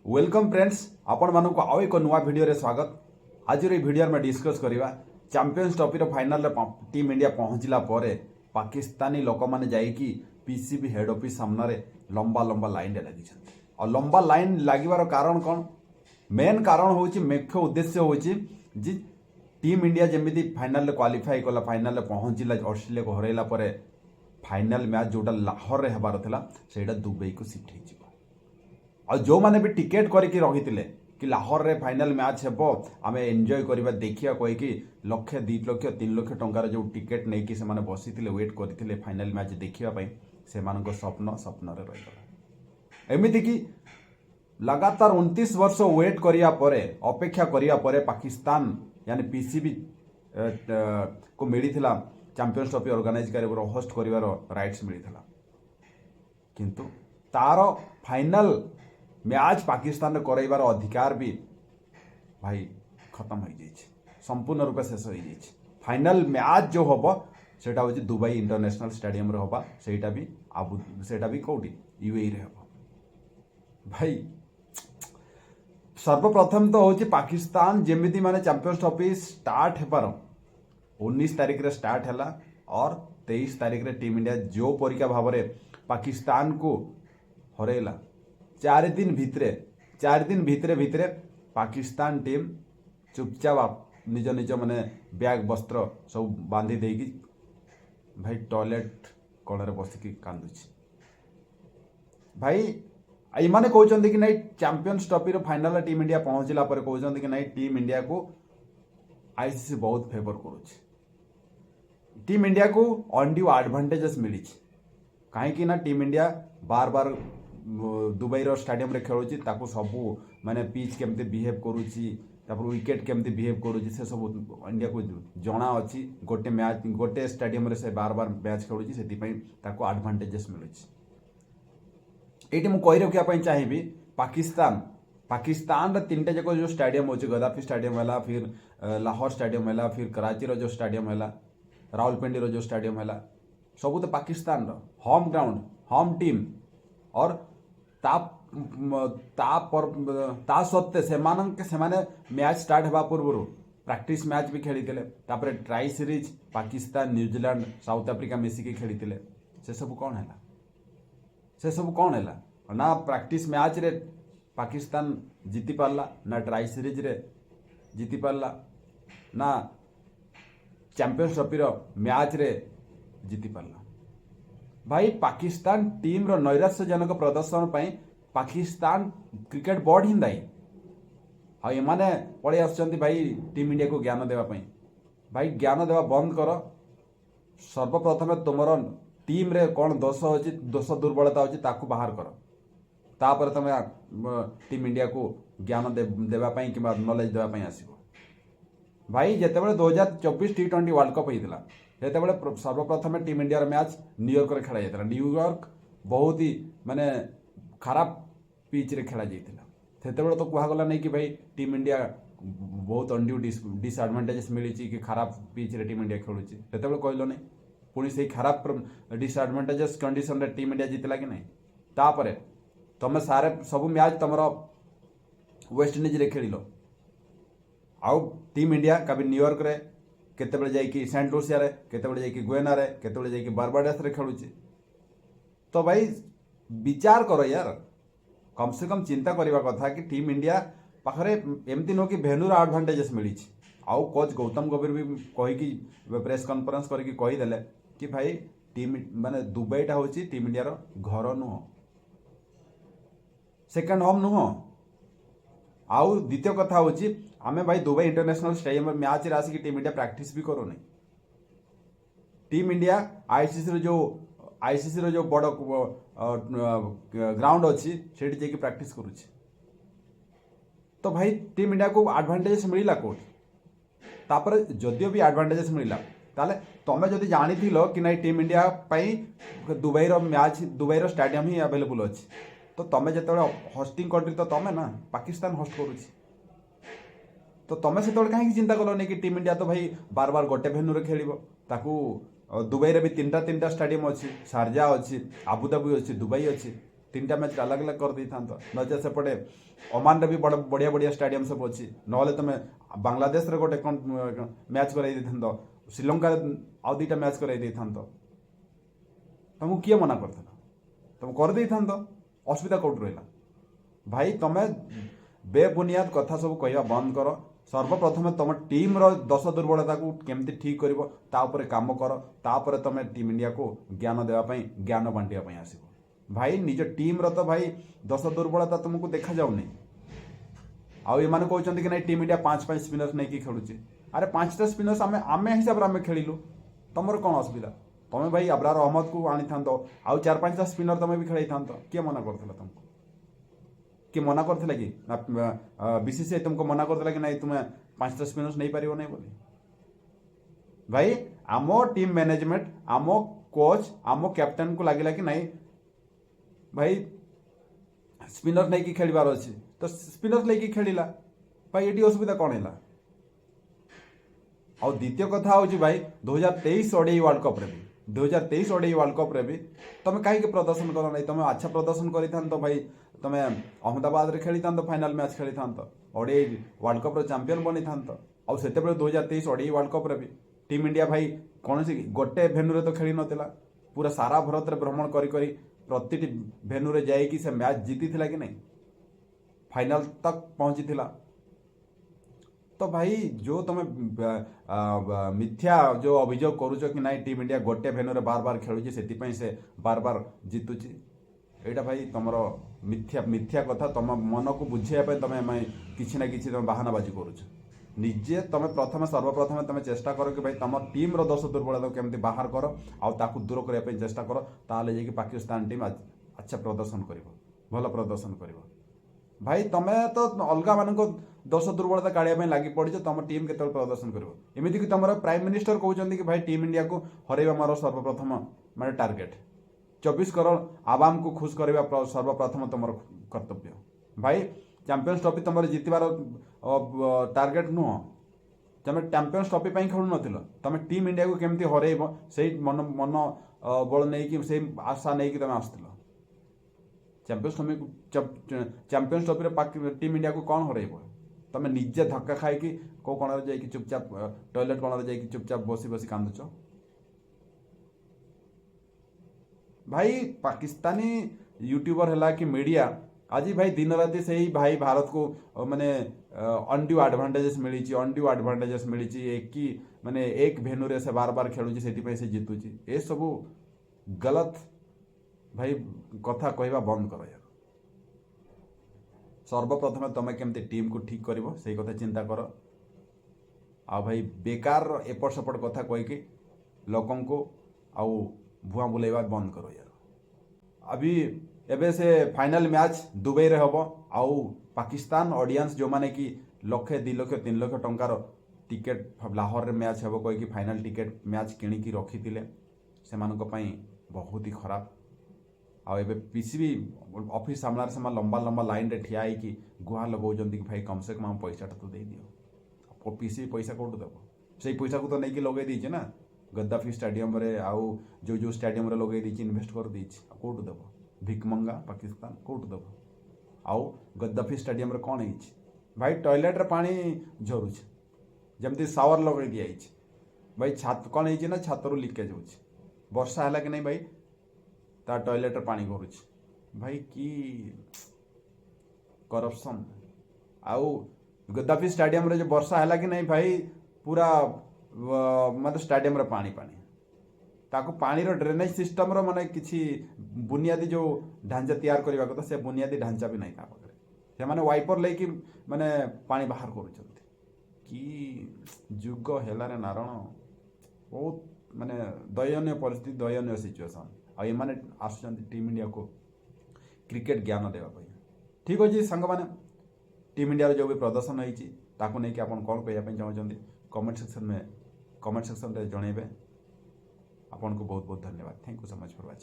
Welcome friends आपण मानक आउ एक नुआ वीडियो रे स्वागत। आज वीडियो में डिस्कस करवा champions trophy final team India पहुंचला पर पाकिस्तानी लोक मैंने जाइकी पीसीबी हेड ऑफिस सामने लंबा लंबा लाइन लगी और लंबा लाइन लगिवार कारण कौन मेन कारण हूँ मुख्य उद्देश्य हूँ जी टीम इंडिया जमी फाइनल क्वालिफाई कला फाइनल पहुंचला ऑस्ट्रेलिया को हरैला फाइनल मैच जोटा लाहौर रे हेबार थिला सेटा दुबई को शिफ्ट हो और जो माने भी टिकेट करके रही कि लाहौर रे फाइनल मैच हेबो आमे एंजॉय करबा देखिया कहीकि लक्ष 2 लक्ष 3 लक्ष टंकार जो टिकेट नहीं कि से माने बसिथिले वेट करथिले फाइनल मैच देखिया पई से मानको स्वप्न रे रहिला। एमिति कि लगातार 29 वर्ष वेट करिया परे अपेक्षा करिया परे पाकिस्तान यानी पीसीबी को मिलिथिला चैंपियंस ट्रॉफी ऑर्गेनाइज करबार होस्ट करिवार राइट्स मिलिथिला किंतु तार फाइनल मैच पाकिस्तान कराइबार अधिकार भी भाई खत्म हो जाइए संपूर्ण रूप शेष हो जाइए। फाइनल मैच जो हम सेटा हूँ दुबई इंटरनेशनल स्टेडियम रे होबा सेटा भी कौटी यूएई रे होबा। भाई सर्वप्रथम तो हूँ पाकिस्तान जमीती माने चैंपियंस ट्रॉफी स्टार्ट हेबार 19 तारिख रे स्टार्ट है और 23 तारिख रे टीम इंडिया जो परीक्षा भाव में पाकिस्तान को हरैला 4 दिन भितरे पाकिस्तान टीम चुपचाप निज निज माने बैग वस्त्र सब बांधी देगी भाई टॉयलेट कड़े बसिकी कांदुची। भाई ये कहते कि नहीं champions trophy final team India पहुंचला पर कहते कि नहीं टीम इंडिया को आईसीसी बहुत फेवर करुच्ची टीम इंडिया को अनड्यू एडवांटेजेस मिली कहीं ना टीम इंडिया बार बार दुबई रो स्टेडियम रे खेलुची ताको सबू माने पिच केमते बिहेव करूची तापर विकेट केमते बिहेव करूची से सब इंडिया को जणा अछि गोटे मैच गोटे स्टेडियम रे से बार बार मैच खेलुची सेति पई ताको एडवांटेजेस मिलुची। एटी मु कहि रखिया पई चाहिबी पाकिस्तान रे तीनटे जको जो स्टेडियम होची गद्दाफी स्टेडियम हैला फिर लाहौर स्टेडियम हैला फिर कराची रो जो स्टेडियम हैला रावलपिंडी रो जो स्टेडियम हैला सब तो पाकिस्तान रो होम ग्राउंड होम टीम और ता सत्ते से मैच स्टार्ट होगा पूर्व प्रैक्टिस मैच भी खेली tri series Pakistan New Zealand South Africa मिसिकी खेली से सब कौन है ना प्रैक्टिस मैच रे पाकिस्तान जीति पारला ना ट्राई सीरीज रे जीति पारला ना चैंपियंस ट्रॉफी रो मैच रे जीति पारला। भाई पाकिस्तान टीम रो नैराश्यजनक प्रदर्शन पर पाकिस्तान क्रिकेट बोर्ड ही दायी हाँ एमाने पड़े आसुचंती भाई टीम इंडिया को ज्ञान देवाई। भाई ज्ञान देवा बंद कर सर्वप्रथम तुमर टीम रे कौन दोष होची दोष दुर्बलता होची ताकू बाहर कर तापर तुम टीम इंडिया को ज्ञान देवाई कि नॉलेज देवाई आसो। भाई जितेबाला 2024 T20 वर्ल्ड कप होता है सर्वप्रथम टीम इंडिया मैच न्यूयॉर्क रे खेला जाता न्यूयॉर्क बहुत ही माने खराब पिच रे खेला जाता से तो कहगला नहीं कि भाई टीम इंडिया बहुत अनड्यू डिसएडवांटेजेस मिली कि खराब पिच रे टीम इंडिया खेलुची से कहल नहीं पुणी से खराब डिसएडवांटेजेस कंडीशन रे टीम इंडिया जीतला कि नहीं तापर तुम सारे सब मैच तुम वेस्ट इंडीज रे खेल आउ टीम इंडिया कभी न्यूयॉर्क रे केतेबेले जाइकी सेंट लुसिया रे केतेबेले जाइकी गुएना रे केतेबेले जाइकी बारबाडोस रे खेलुची। तो भाई विचार करो यार कम से कम चिंता करवा कथा कि टीम इंडिया पाखरे एमती नो कि भेन्यूर एडवांटेजेस मिली आउ कोच गौतम गंभीर भी कहीकि प्रेस कॉन्फ्रेंस करके कहीदेले कि भाई टीम माने दुबईटा हूँ टीम इंडिया रो घर नुह सेकेंड होम नुह। आउ द्वितीय कथा हूँ आमे भाई दुबई इंटरनेशनल स्टेडियम मैच रे आसिक टीम इंडिया प्रैक्टिस भी करो नहीं टीम इंडिया आईसीसी रो जो बड़ ग्राउंड अच्छी से जाकि प्रैक्टिस करुच्ची। तो भाई टीम इंडिया को एडवांटेजेस मिलला कोट तापर जदियो भी एडवांटेजेस मिलला ताले तमे जदि जानी थिलो कि नहीं टीम इंडिया पई दुबई रो मैच दुबई रो स्टेडियम ही अवेलेबल अच्छी तो तुम जो होस्टिंग कंट्री तो तुम ना पाकिस्तान होस्ट करुच्ची तो तुम से कहीं चिंता कलनी कि टीम इंडिया तो भाई बार बार गोटे भेन्यू रे खेलिबो दुबई रे भी तीन स्टेडियम अच्छी शारजा अच्छी आबुधाबी अच्छी दुबई अच्छी तीन मैच अलग अलग कर दी था नचे सेपटे ओमान भी बड़ बढ़िया बढ़िया स्टाडियम सब अच्छी ना तुम बांग्लादेश रे गोटे मैच कराई था श्रीलंका आउ दुटा मैच कराई था तुमको किए मना कर तुम कर दे था असुविधा कौट रहा भाई तुम्हें बेबुनियाद कथा सब कहवा बंद कर सर्वप्रथम तुम टीम दोष दुर्बलता को केमती ठीक कर काम कर तापर तुम टीम इंडिया को ज्ञान देवाई ज्ञान बांटापी आसब भाई निज टीम तो भाई दोष दुर्बलता तुमको देखा जाऊनी आउ ये कहते कि नहीं टीम इंडिया 5 स्पिनर्स नहीं खेलुची अरे 5टा स्पिनर्स आम हिसाब से आम खेलु तुम कौन असुविधा तुम्हें भाई अब्रार अहमद को आनी था आउ 4-5टा स्पिनर तुम भी खेल था किए मना करता तुमको किए मना करता कि बीसीसीआई तुमको मना करता कि नहीं तुम्हें 5टा स्पिनर्स नहीं पार नहीं बोली भाई आम टीम मैनेजमेंट आम कोच आम कैप्टेन को लगे कि नहीं भाई स्पिनर नहीं कि खेलबार अच्छे तो स्पिनर लेकिन खेला भाई ये असुविधा कौन है और द्वितीय कथा हूँ भाई 2023 ओडीआई वर्ल्ड कप रे भी 2023 ओडीआई वर्ल्ड कप रे भी तुम कहीं प्रदर्शन कर नहीं तुम अच्छा प्रदर्शन कर भाई तुम अहमदाबाद रे खेली था फाइनल मैच खेली था ओडीआई वर्ल्ड कप चैंपियन बनी था और से 2023 ओडीआई वर्ल्ड कप रे भी टीम इंडिया भाई कौन सी गोटे भेन्यू तो खेली नाला पूरा सारा भारत रे भ्रमण करी प्रति भेन्यू रे जाइकी से मैच जीती थिला कि नहीं फाइनल तक पहुंची थिला तो भाई जो तुम मिथ्या जो अभियोग करुच कि नहीं टीम इंडिया गोटे भेन्यू रे बार बार खेलुची से बार बार जीतुची यहाँ भाई तुम मिथ्या मिथ्या कथा तुम मन को बुझाई तुम किसी ना कि तुम बाहानाबाजी करुच निजे तुम प्रथम सर्वप्रथम तुम चेष्टा कर कि भाई तुम टीम रो दोष दुर्बलता केमती बाहर कर आउ दूर करने चेष्टा कर ताले जाकि पाकिस्तान टीम अच्छा प्रदर्शन कर भल प्रदर्शन कर भाई तुम्हें तो अलग मान दोष दुर्बलता काढ़ा लगी पड़ी तुम टीम के प्रदर्शन कर एमती कि तुम प्राइम मिनिस्टर कहते कि भाई टीम इंडिया को हरैबा मोर सर्वप्रथम माने टार्गेट 24 करोड़ आवाम को खुश करवा सर्वप्रथम तुम कर्तव्य भाई चैंपियंस ट्रॉफी तुम जितबार टार्गेट नुह तुम चैंपियंस ट्रॉफी खेलु नथिल तुम टीम इंडिया को केमती हरैब से मन मन बल नहीं से आशा नहीं तुम आसथिल चैंपियंस ट्रॉफी टीम इंडिया को कौन हरैब तुम निजे धक्का खाई कौ कण जा चुपचाप टॉयलेट कण जा चुपचाप बसी बसी कांदुच भाई पाकिस्तानी यूट्यूबर है कि मीडिया आज भाई दिन राति से ही भाई भारत को माने अनड्यू एडवांटेजेस मिली एक कि माने एक भेन्यू रे से बार बार खेलुची से जीतुची ए सब गलत भाई कथा कहवा बंद कर यार सर्वप्रथम तुम केमती टीम को ठीक कर से कथा चिंता कर आ भाई बेकार एपट सेपट कथा कहीकि लोकों को आउ भुआ बुलेवा बंद करो यार अभी एबे से फाइनल मैच दुबई रे हबो आउ पाकिस्तान ऑडियंस जो माने कि 1,00,000 2,00,000 टंकार टिकेट लाहौर रे मैच हबो कहीकि फाइनल टिकेट मैच किणिकी रखिथिले से मानको पई बहुत ही खराब आ एबे पीसीबी ऑफिस सामना से लंबा लंबा लाइन रे ठिया कि गुहा लगाउजंती कि भाई कम से कम पैसा तो दे दियो पीसीबी पैसा कोठु देबो से पैसा को तो नहीं कि लगे दीचे ना गद्दाफी स्टेडियम रे आउ जो स्टेडियम रे लगे दीची इन्वेस्ट कर दीची कोठु देबो भिकमंगा पाकिस्तान कोठु देबो आउ गद्दाफी स्टेडियम रे कौन है भाई टॉयलेट रे पानी झरुछ जमती सावर लगे दिया भाई छात कौन है ना छातरू लीकेज हो वर्षा है कि नहीं भाई ता टॉयलेट रे पानी घरुछ भाई की करप्शन आउ गद्दाफी स्टेडियम रे जो वर्षा है कि नहीं भाई पूरा मतलब स्टेडियम रे पानी पानी ताको पानी रो ड्रेनेज सिस्टम रो माने किछि बुनियादी जो ढांचा तैयार करबा कथा से बुनियादी ढांचा भी नहीं ता पाखरे से माने वाइपर लेकि माने पानी बाहर करूछंती की जुग हेला रे नारायण बहुत माने दयनीय परिस्थिति दयनीय सिचुएशन आ ये माने आसुचंती टीम इंडिया को क्रिकेट ज्ञान देवा पई ठीक अछि संग माने टीम इंडिया रो जो भी प्रदर्शन होईची ताको नै कि आपण कोन कहया पई चाहउचंती कमेंट सेक्शन रे जणेबे आपन को बहुत बहुत धन्यवाद thank you so much for watching.